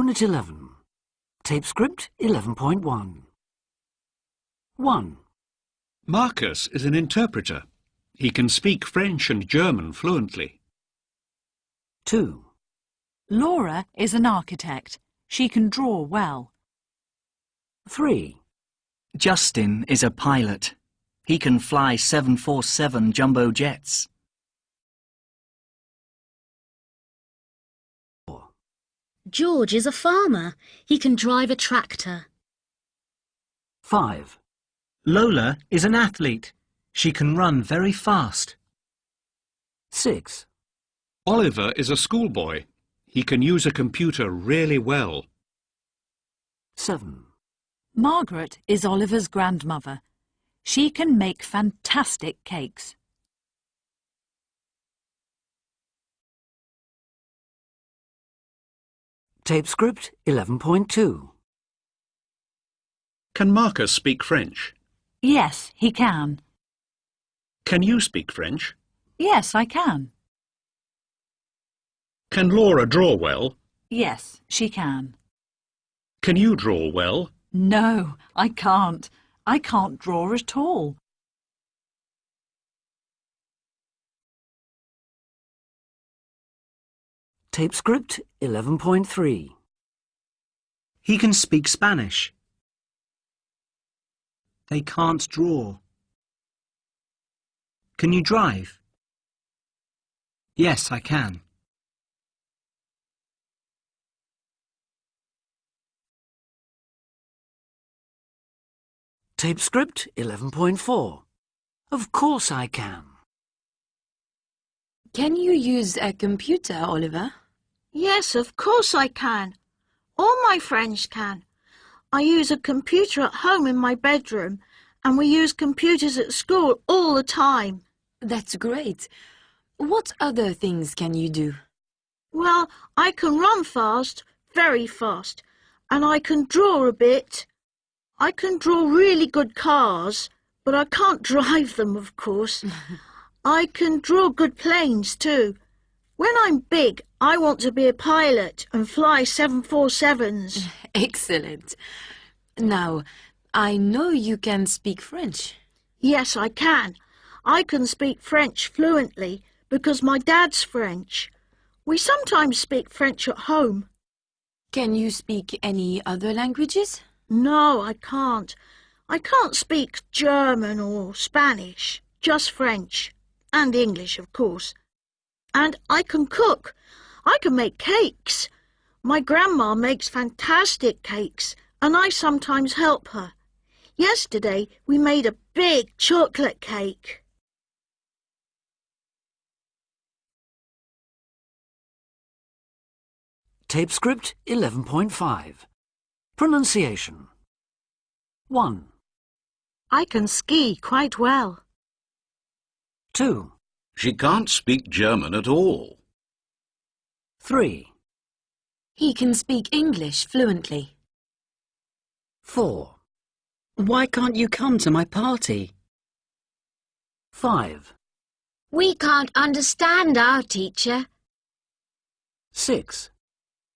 Unit 11. Tape script 11.1. 1. Marcus is an interpreter. He can speak French and German fluently. 2. Laura is an architect. She can draw well. 3. Justin is a pilot. He can fly 747 jumbo jets. 4. George is a farmer. He can drive a tractor. 5. Lola is an athlete. She can run very fast. 6. Oliver is a schoolboy. He can use a computer really well. 7. Margaret is Oliver's grandmother. She can make fantastic cakes. Tape script 11.2. Can Marcus speak French? Yes, he can. Can you speak French? Yes, I can. Can Laura draw well? Yes, she can. Can you draw well? No, I can't. I can't draw at all. Tape script 11.3. He can speak Spanish. They can't draw. Can you drive? Yes, I can. Tape script 11.4. Of course I can. Can you use a computer, Oliver? Yes, of course I can. All my friends can. I use a computer at home in my bedroom, and we use computers at school all the time. That's great. What other things can you do? Well, I can run fast, very fast, and I can draw a bit. I can draw really good cars, but I can't drive them, of course. I can draw good planes too. When I'm big, I want to be a pilot and fly 747s. Excellent. Now, I know you can speak French. Yes, I can. I can speak French fluently because my dad's French. We sometimes speak French at home. Can you speak any other languages? No, I can't. I can't speak German or Spanish, just French. And English, of course. And I can cook. I can make cakes. My grandma makes fantastic cakes, and I sometimes help her. Yesterday, we made a big chocolate cake. Tape script 11.5. Pronunciation. 1. I can ski quite well. 2. She can't speak German at all. 3. He can speak English fluently. 4. Why can't you come to my party? 5. We can't understand our teacher. 6.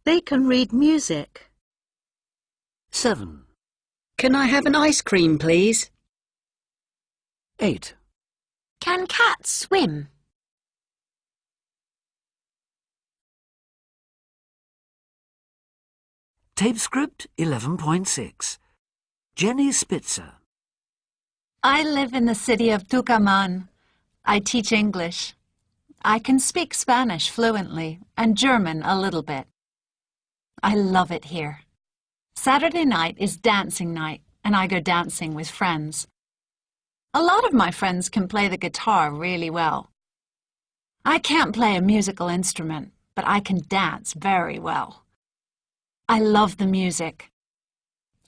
They can read music. 7. Can I have an ice cream, please? 8. Can cats swim? Tape script 11.6. Jenny Spitzer. I live in the city of Tucumán. I teach English. I can speak Spanish fluently and German a little bit. I love it here. Saturday night is dancing night, and I go dancing with friends. A lot of my friends can play the guitar really well. I can't play a musical instrument, but I can dance very well. I love the music.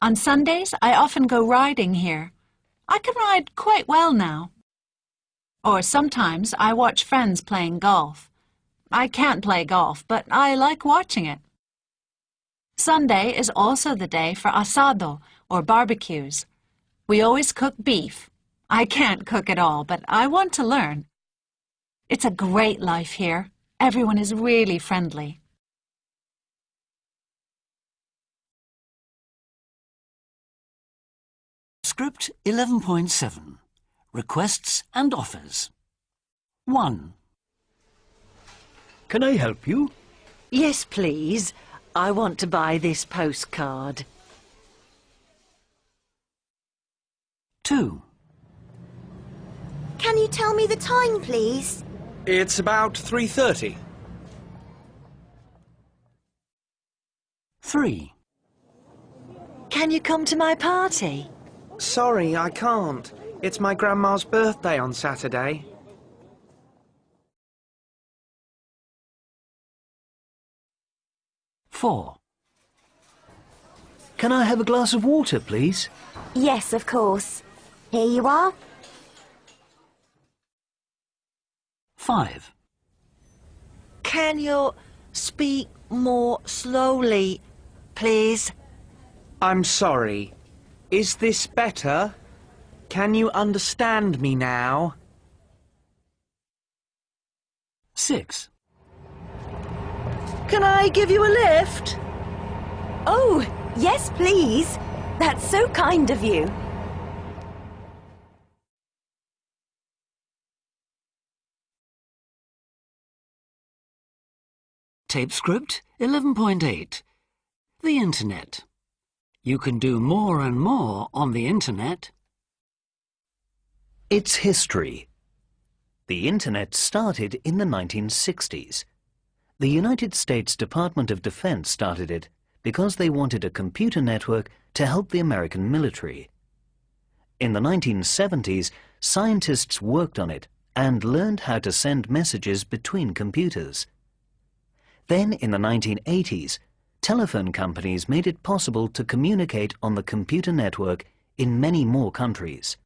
On Sundays, I often go riding here. I can ride quite well now. Or sometimes I watch friends playing golf. I can't play golf, but I like watching it. Sunday is also the day for asado, or barbecues. We always cook beef. I can't cook at all, but I want to learn. It's a great life here. Everyone is really friendly. script 11.7. Requests and offers. 1. Can I help you? Yes, please. I want to buy this postcard. 2. Can you tell me the time, please? It's about 3:30. 3. Can you come to my party? Sorry, I can't. It's my grandma's birthday on Saturday. 4. Can I have a glass of water, please? Yes, of course. Here you are. 5. Can you speak more slowly, please? I'm sorry. Is this better? Can you understand me now? 6. Can I give you a lift? Oh, yes, please. That's so kind of you. Tape script 11.8. The Internet. You can do more and more on the Internet. It's history. The Internet started in the 1960s. The United States Department of Defense started it because they wanted a computer network to help the American military. In the 1970s, scientists worked on it and learned how to send messages between computers. Then, in the 1980s, telephone companies made it possible to communicate on the computer network in many more countries.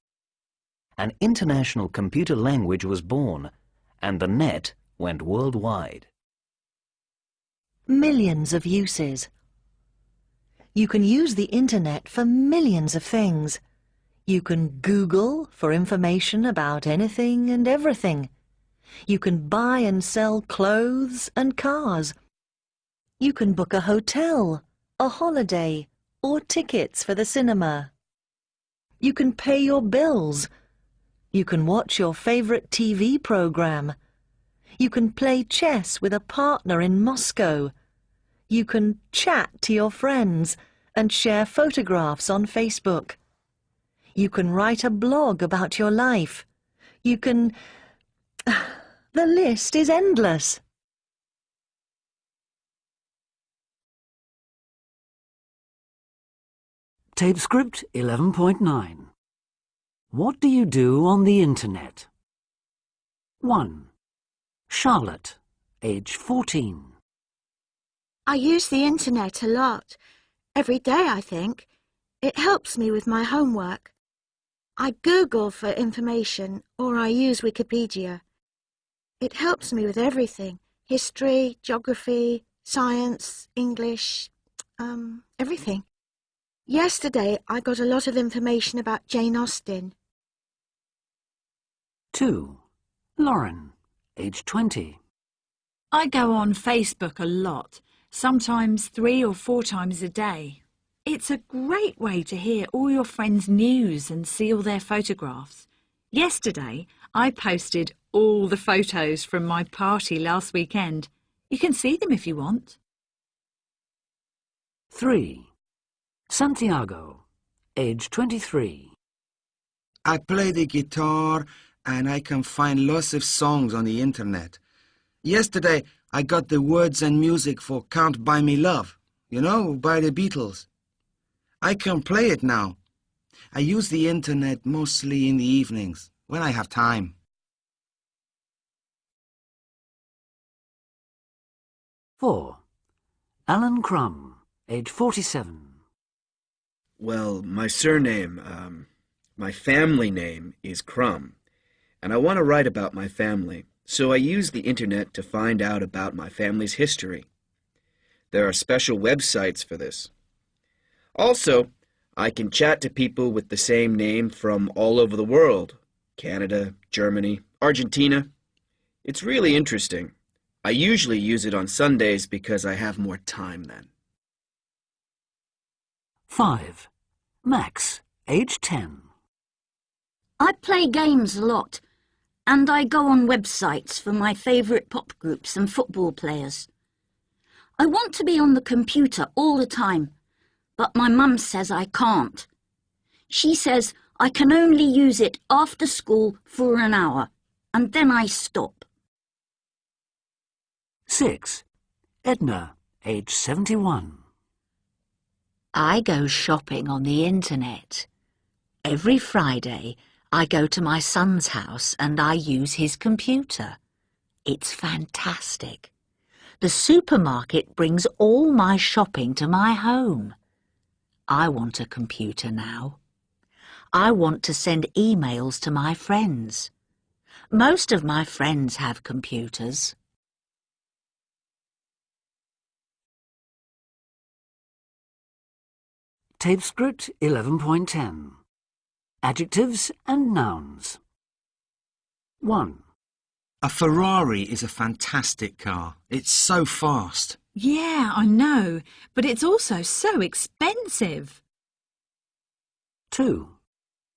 An international computer language was born, and the net went worldwide. Millions of uses. You can use the Internet for millions of things. You can Google for information about anything and everything. You can buy and sell clothes and cars. You can book a hotel, a holiday, or tickets for the cinema. You can pay your bills. You can watch your favorite TV program. You can play chess with a partner in Moscow. You can chat to your friends and share photographs on Facebook. You can write a blog about your life. You can... The list is endless. Tape script 11.9. What do you do on the Internet? 1. Charlotte, age 14. I use the Internet a lot. Every day, I think. It helps me with my homework. I Google for information, or I use Wikipedia. It helps me with everything. History, geography, science, English, everything. Yesterday, I got a lot of information about Jane Austen. 2. Lauren, age 20. I go on Facebook a lot, sometimes 3 or 4 times a day. It's a great way to hear all your friends' news and see all their photographs. Yesterday, I posted all the photos from my party last weekend. You can see them if you want. 3. Santiago, age 23. I play the guitar and I can find lots of songs on the Internet. Yesterday, I got the words and music for Can't Buy Me Love, you know, by the Beatles. I can play it now. I use the Internet mostly in the evenings, when I have time. 4. Alan Crum, age 47. Well, my surname, my family name is Crum, and I want to write about my family, so I use the Internet to find out about my family's history. There are special websites for this. Also, I can chat to people with the same name from all over the world, Canada, Germany, Argentina. It's really interesting. I usually use it on Sundays because I have more time then. 5. Max, age 10. I play games a lot, and I go on websites for my favourite pop groups and football players. I want to be on the computer all the time, but my mum says I can't. She says I can only use it after school for an hour, and then I stop. 6. Edna, age 71. I go shopping on the internet. Every Friday, I go to my son's house and I use his computer. It's fantastic. The supermarket brings all my shopping to my home. I want a computer now. I want to send emails to my friends. Most of my friends have computers. Tape script 11.10. Adjectives and nouns. 1. A Ferrari is a fantastic car. It's so fast. Yeah, I know, but it's also so expensive. 2.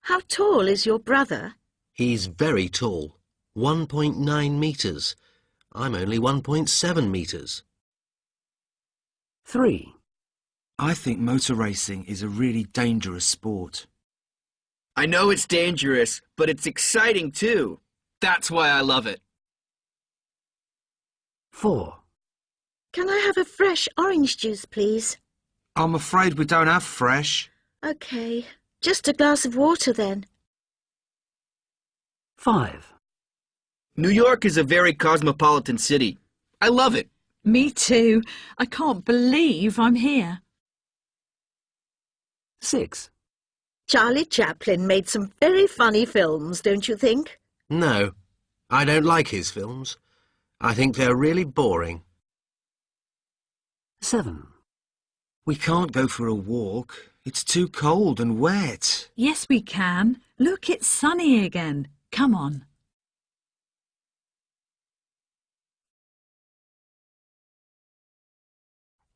How tall is your brother? He's very tall. 1.9 metres. I'm only 1.7 metres. 3. I think motor racing is a really dangerous sport. I know it's dangerous, but it's exciting too. That's why I love it. 4. Can I have a fresh orange juice, please? I'm afraid we don't have fresh. OK, just a glass of water then. 5. New York is a very cosmopolitan city. I love it. Me too. I can't believe I'm here. 6. Charlie Chaplin made some very funny films, don't you think? No, I don't like his films. I think they're really boring. 7. We can't go for a walk. It's too cold and wet. Yes, we can. Look, it's sunny again. Come on.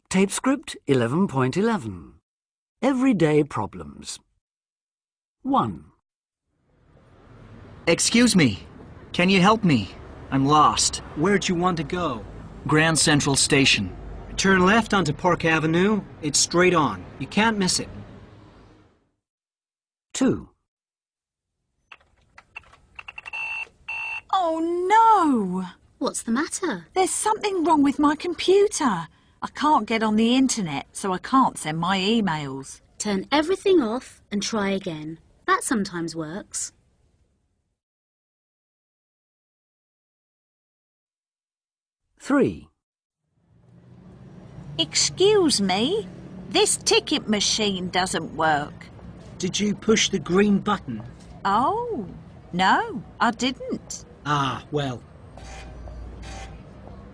Tape script 11.11. Everyday problems. 1. Excuse me. Can you help me? I'm lost. Where'd you want to go? Grand Central Station. Turn left onto Park Avenue. It's straight on. You can't miss it. 2. Oh, no! What's the matter? There's something wrong with my computer. I can't get on the internet, so I can't send my emails. Turn everything off and try again. That sometimes works. 3. Excuse me, this ticket machine doesn't work. Did you push the green button? Oh, no, I didn't. Ah, well.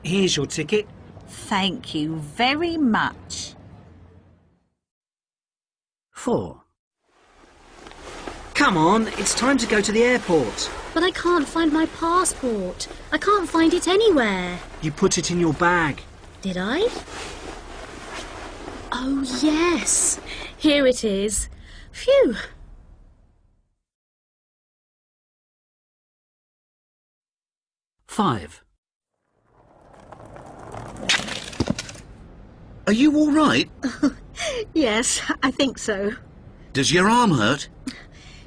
Here's your ticket. Thank you very much. 4. Come on, it's time to go to the airport. But I can't find my passport. I can't find it anywhere. You put it in your bag. Did I? Oh, yes. Here it is. Phew. 5. Are you all right? Yes, I think so. Does your arm hurt?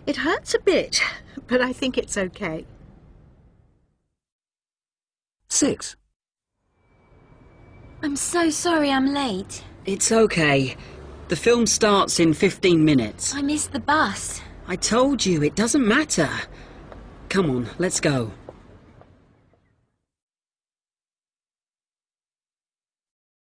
It hurts a bit, but I think it's okay. 6. I'm so sorry I'm late. It's okay. The film starts in 15 minutes. I missed the bus. I told you, it doesn't matter. Come on, let's go.